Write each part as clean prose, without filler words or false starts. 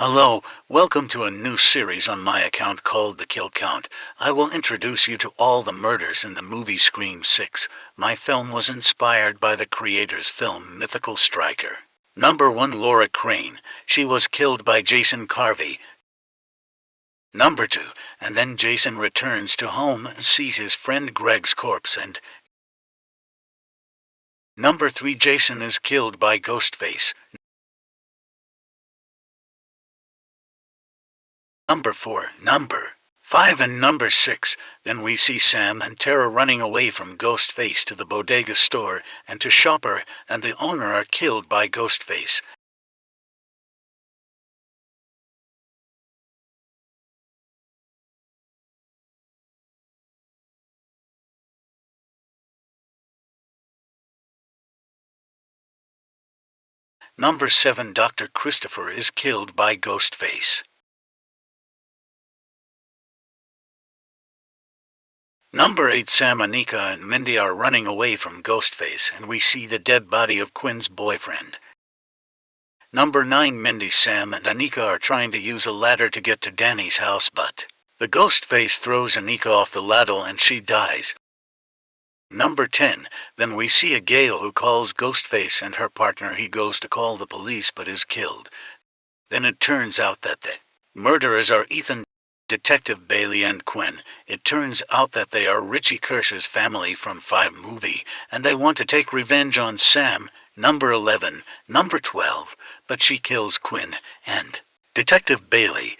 Hello, welcome to a new series on my account called The Kill Count. I will introduce you to all the murders in the movie Scream 6. My film was inspired by the creator's film Mythical Striker. Number 1, Laura Crane. She was killed by Jason Carvey. Number 2, and then Jason returns to home and sees his friend Greg's corpse and... Number 3, Jason is killed by Ghostface. Number 4, Number 5, and Number 6. Then we see Sam and Tara running away from Ghostface to the bodega store and to Shopper and the owner are killed by Ghostface. Number 7, Dr. Christopher is killed by Ghostface. Number 8, Sam, Anika, and Mindy are running away from Ghostface, and we see the dead body of Quinn's boyfriend. Number 9, Mindy, Sam, and Anika are trying to use a ladder to get to Danny's house, but the Ghostface throws Anika off the ladder and she dies. Number 10, then we see a Gale who calls Ghostface and her partner. He goes to call the police but is killed. Then it turns out that the murderers are Ethan, Detective Bailey, and Quinn. It turns out that they are Richie Kirsch's family from 5 movie, and they want to take revenge on Sam, number 11, number 12, but she kills Quinn and Detective Bailey.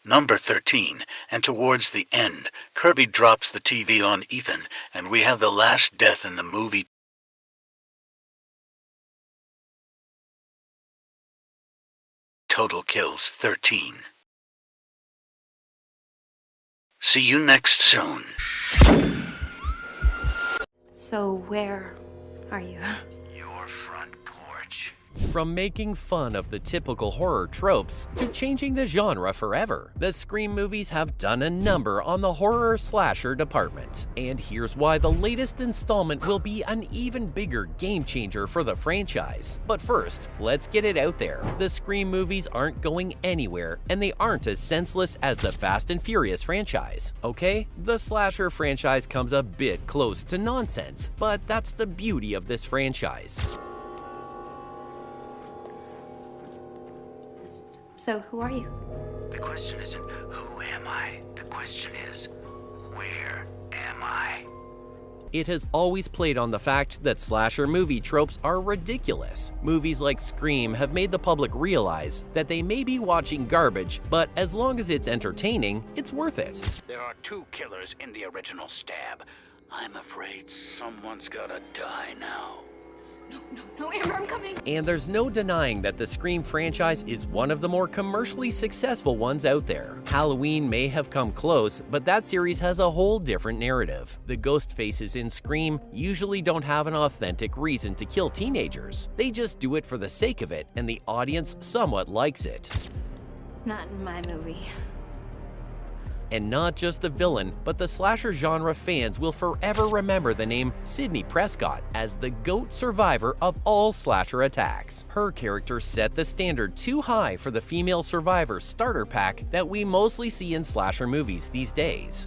Number 13, and towards the end, Kirby drops the TV on Ethan, and we have the last death in the movie. Total kills 13. See you next soon. So where are you? Your front porch. From making fun of the typical horror tropes to changing the genre forever, the Scream movies have done a number on the horror slasher department. And here's why the latest installment will be an even bigger game changer for the franchise. But first, let's get it out there. The Scream movies aren't going anywhere, and they aren't as senseless as the Fast and Furious franchise, okay? The slasher franchise comes a bit close to nonsense, but that's the beauty of this franchise. So who are you? The question isn't who am I? The question is, where am I? It has always played on the fact that slasher movie tropes are ridiculous. Movies like Scream have made the public realize that they may be watching garbage, but as long as it's entertaining, it's worth it. There are 2 killers in the original Stab. I'm afraid someone's gotta die now. No, Amber, I'm coming. And there's no denying that the Scream franchise is one of the more commercially successful ones out there. Halloween may have come close, but that series has a whole different narrative. The ghost faces in Scream usually don't have an authentic reason to kill teenagers. They just do it for the sake of it, and the audience somewhat likes it. Not in my movie. And not just the villain, but the slasher genre fans will forever remember the name Sidney Prescott as the GOAT survivor of all slasher attacks. Her character set the standard too high for the female survivor starter pack that we mostly see in slasher movies these days.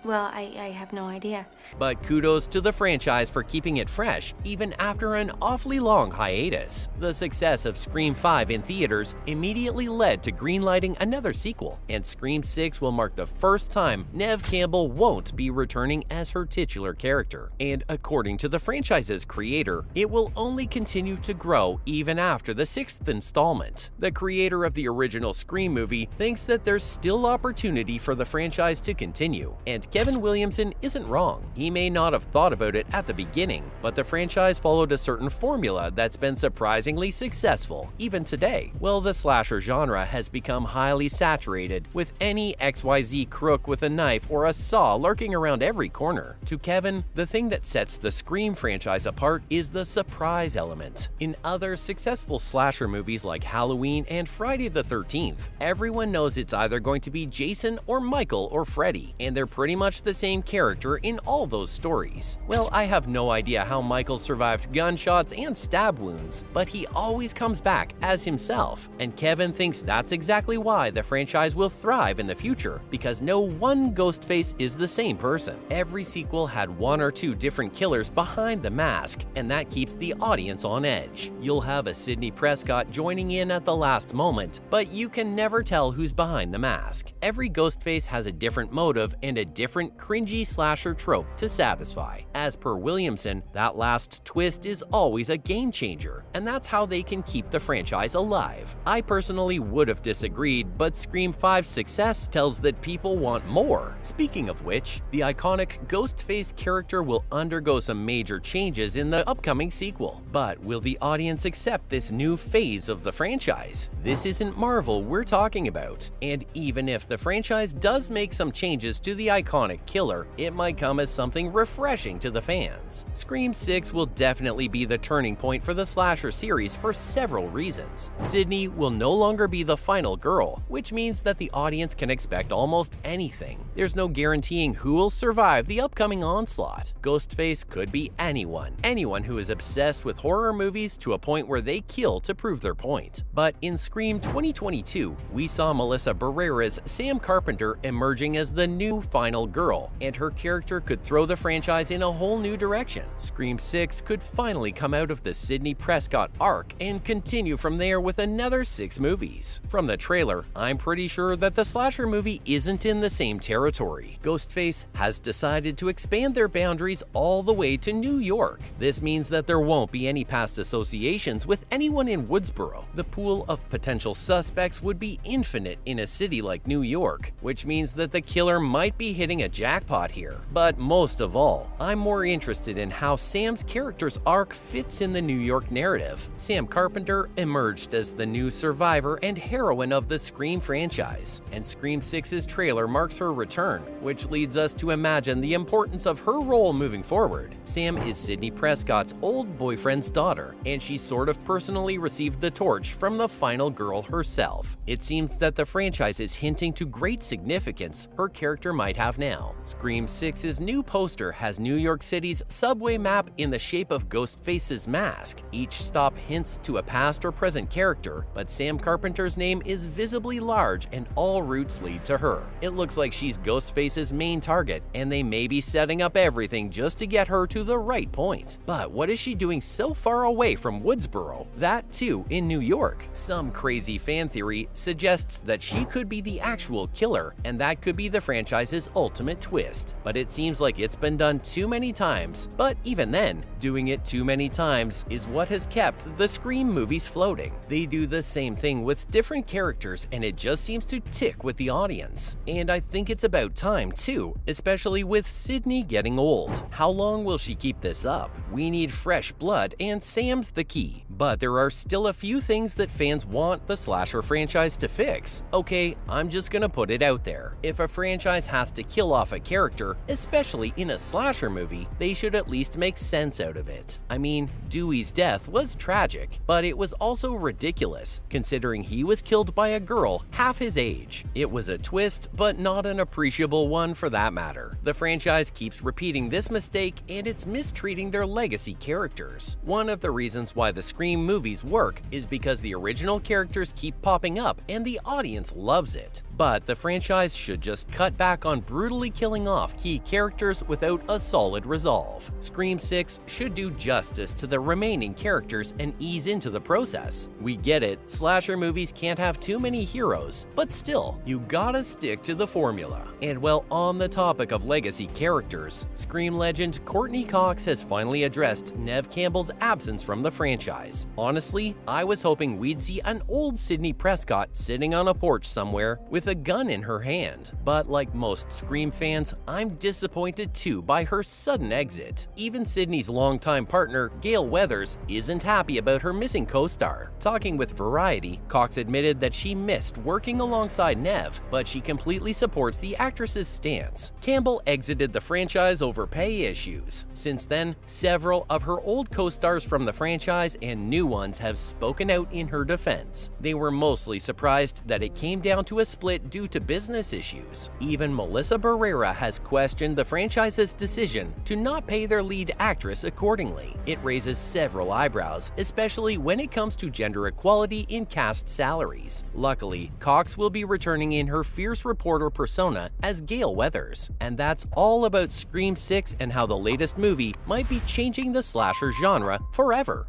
Well, I have no idea. But kudos to the franchise for keeping it fresh, even after an awfully long hiatus. The success of Scream 5 in theaters immediately led to greenlighting another sequel, and Scream 6 will mark the first time Neve Campbell won't be returning as her titular character. And according to the franchise's creator, it will only continue to grow even after the 6th installment. The creator of the original Scream movie thinks that there's still opportunity for the franchise to continue, and Kevin Williamson isn't wrong. He may not have thought about it at the beginning, but the franchise followed a certain formula that's been surprisingly successful, even today. Well, the slasher genre has become highly saturated, with any XYZ crook with a knife or a saw lurking around every corner. To Kevin, the thing that sets the Scream franchise apart is the surprise element. In other successful slasher movies like Halloween and Friday the 13th, everyone knows it's either going to be Jason or Michael or Freddy, and they're pretty much much the same character in all those stories. Well, I have no idea how Michael survived gunshots and stab wounds, but he always comes back as himself, and Kevin thinks that's exactly why the franchise will thrive in the future, because no one Ghostface is the same person. Every sequel had one or two different killers behind the mask, and that keeps the audience on edge. You'll have a Sidney Prescott joining in at the last moment, but you can never tell who's behind the mask. Every Ghostface has a different motive and a different cringy slasher trope to satisfy. As per Williamson, that last twist is always a game changer, and that's how they can keep the franchise alive. I personally would have disagreed, but Scream 5's success tells that people want more. Speaking of which, the iconic Ghostface character will undergo some major changes in the upcoming sequel. But will the audience accept this new phase of the franchise? This isn't Marvel we're talking about, and even if the franchise does make some changes to the iconic killer, it might come as something refreshing to the fans. Scream 6 will definitely be the turning point for the slasher series for several reasons. Sidney will no longer be the final girl, which means that the audience can expect almost anything. There's no guaranteeing who will survive the upcoming onslaught. Ghostface could be anyone who is obsessed with horror movies to a point where they kill to prove their point. But in Scream 2022, we saw Melissa Barrera's Sam Carpenter emerging as the new final girl, and her character could throw the franchise in a whole new direction. Scream 6 could finally come out of the Sidney Prescott arc and continue from there with another 6 movies. From the trailer, I'm pretty sure that the slasher movie isn't in the same territory. Ghostface has decided to expand their boundaries all the way to New York. This means that there won't be any past associations with anyone in Woodsboro. The pool of potential suspects would be infinite in a city like New York, which means that the killer might be hitting a jackpot here. But most of all, I'm more interested in how Sam's character's arc fits in the New York narrative. Sam Carpenter emerged as the new survivor and heroine of the Scream franchise, and Scream 6's trailer marks her return, which leads us to imagine the importance of her role moving forward. Sam is Sidney Prescott's old boyfriend's daughter, and she sort of personally received the torch from the final girl herself. It seems that the franchise is hinting to great significance her character might have now. Scream 6's new poster has New York City's subway map in the shape of Ghostface's mask. Each stop hints to a past or present character, but Sam Carpenter's name is visibly large and all routes lead to her. It looks like she's Ghostface's main target, and they may be setting up everything just to get her to the right point. But what is she doing so far away from Woodsboro? That too in New York. Some crazy fan theory suggests that she could be the actual killer, and that could be the franchise's ultimate twist. But it seems like it's been done too many times. But even then, doing it too many times is what has kept the Scream movies floating. They do the same thing with different characters, and it just seems to tick with the audience. And I think it's about time too, especially with Sidney getting old. How long will she keep this up? We need fresh blood, and Sam's the key. But there are still a few things that fans want the slasher franchise to fix. Okay, I'm just gonna put it out there. If a franchise has to kill off a character, especially in a slasher movie, they should at least make sense out of it. I mean, Dewey's death was tragic, but it was also ridiculous, considering he was killed by a girl half his age. It was a twist, but not an appreciable one for that matter. The franchise keeps repeating this mistake, and it's mistreating their legacy characters. One of the reasons why the Scream movies work is because the original characters keep popping up and the audience loves it. But the franchise should just cut back on brutally killing off key characters without a solid resolve. Scream 6 should do justice to the remaining characters and ease into the process. We get it, slasher movies can't have too many heroes, but still, you gotta stick to the formula. And while on the topic of legacy characters, Scream legend Courteney Cox has finally addressed Neve Campbell's absence from the franchise. Honestly, I was hoping we'd see an old Sidney Prescott sitting on a porch somewhere with a gun in her hand. But like most Scream fans, I'm disappointed too by her sudden exit. Even Sidney's longtime partner, Gale Weathers, isn't happy about her missing co-star. Talking with Variety, Cox admitted that she missed working alongside Neve, but she completely supports the actress's stance. Campbell exited the franchise over pay issues. Since then, several of her old co-stars from the franchise and new ones have spoken out in her defense. They were mostly surprised that it came down to a split it due to business issues. Even Melissa Barrera has questioned the franchise's decision to not pay their lead actress accordingly. It raises several eyebrows, especially when it comes to gender equality in cast salaries. Luckily, Cox will be returning in her fierce reporter persona as Gale Weathers. And that's all about Scream 6 and how the latest movie might be changing the slasher genre forever.